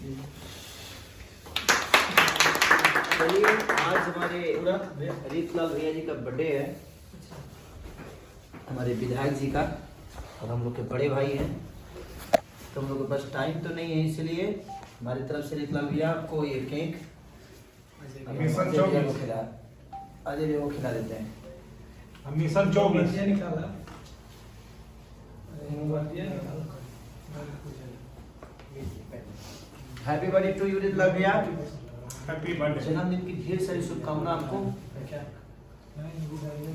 चलिए, आज हमारे रीतलाल भैया जी का बर्थडे है, हमारे विधायक जी का, और हम लोग के बड़े भाई हैं। तो हम लोग के पास टाइम तो नहीं है, इसलिए हमारी तरफ से रीतलाल भैया आपको ये केक अजय भैया को खिला देते हैं। Mission 24 happy birthday to you Ritlal भैया। Happy birthday. जन्मदिन की ढेर सारी शुभकामना आपको।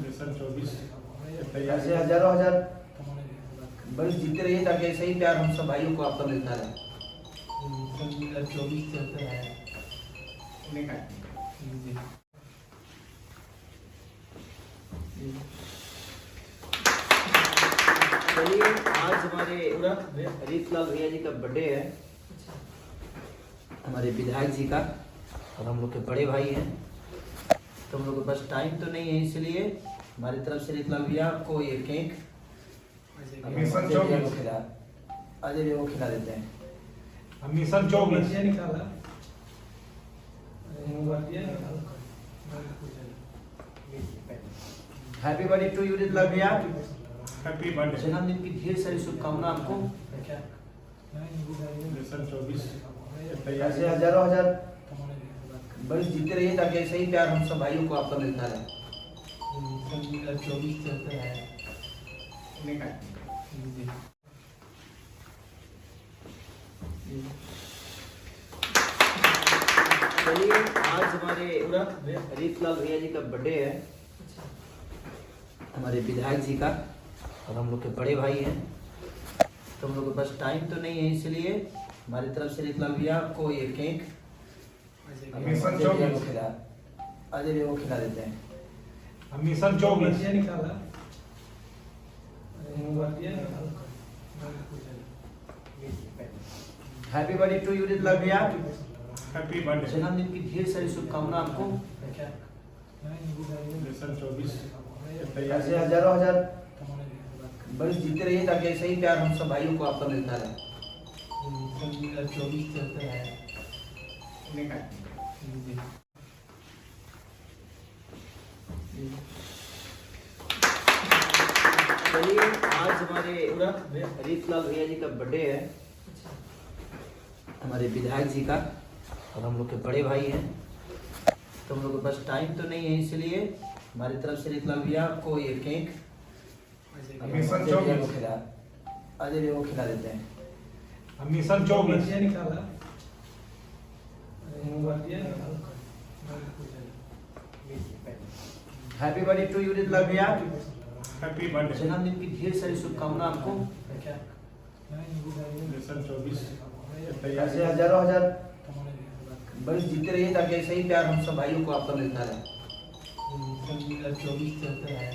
मिशन 24 ऐसे हजारों हजार बरस जीते रहिए, ताकि ऐसे ही प्यार हम सब भाइयों को आपका मिलता रहे। 24 चलते हैं। चलिए, आज हमारे रीतलाल भैया जी का बर्थडे है, हमारे विधायक जी का, और हम लोग के बड़े भाई हैं। तो हम लोग के पास टाइम तो नहीं है, इसलिए हमारी तरफ से रीतलाल भैया आपको ये केक मिशन 24 अजय भैया को खिला देते हैं। Mission 24 happy birthday to you Ritlal भैया। Happy birthday. जन्मदिन की ढेर सारी शुभकामना आपको। मिशन 24 ऐसे हजारों हजार बरस जीते रहिए, ताकि ऐसे ही प्यार हम सब भाइयों को आपका मिलता रहे। 24 चलते हैं। चलिए, आज हमारे रीतलाल भैया जी का बर्थडे है, हमारे विधायक जी का, और हम लोग के बड़े भाई हैं। तो हम लोग के पास टाइम तो नहीं है, इसलिए हमारी तरफ से रीतलाल भैया आपको ये केक मिशन 24 अजय भैया को खिला देते हैं। Mission 24 happy birthday to you Ritlal भैया। Happy birthday. जन्मदिन की ढेर सारी शुभकामना आपको। मिशन 24 ऐसे हजारों हजार बरस जीते रहिए, ताकि ऐसे ही प्यार हम सब भाइयों को आपका मिलता रहे। 24 चलते हैं। चलिए, आज हमारे रीतलाल भैया जी का बर्थडे है, हमारे विधायक जी का, और हम लोग के बड़े भाई हैं। तो हम लोग के पास टाइम तो नहीं है, इसलिए हमारी तरफ से रीतलाल भैया आपको ये केक मिशन 24 अजय भैया को खिला देते हैं। Mission 24 happy birthday to you Ritlal भैया। Happy birthday. जन्मदिन की ढेर सारी शुभकामना आपको। मिशन 24 ऐसे हजारों हजार बरस जीते रहिए, ताकि ऐसे ही प्यार हम सब भाइयों को आपका मिलता रहे। 24 चलते हैं।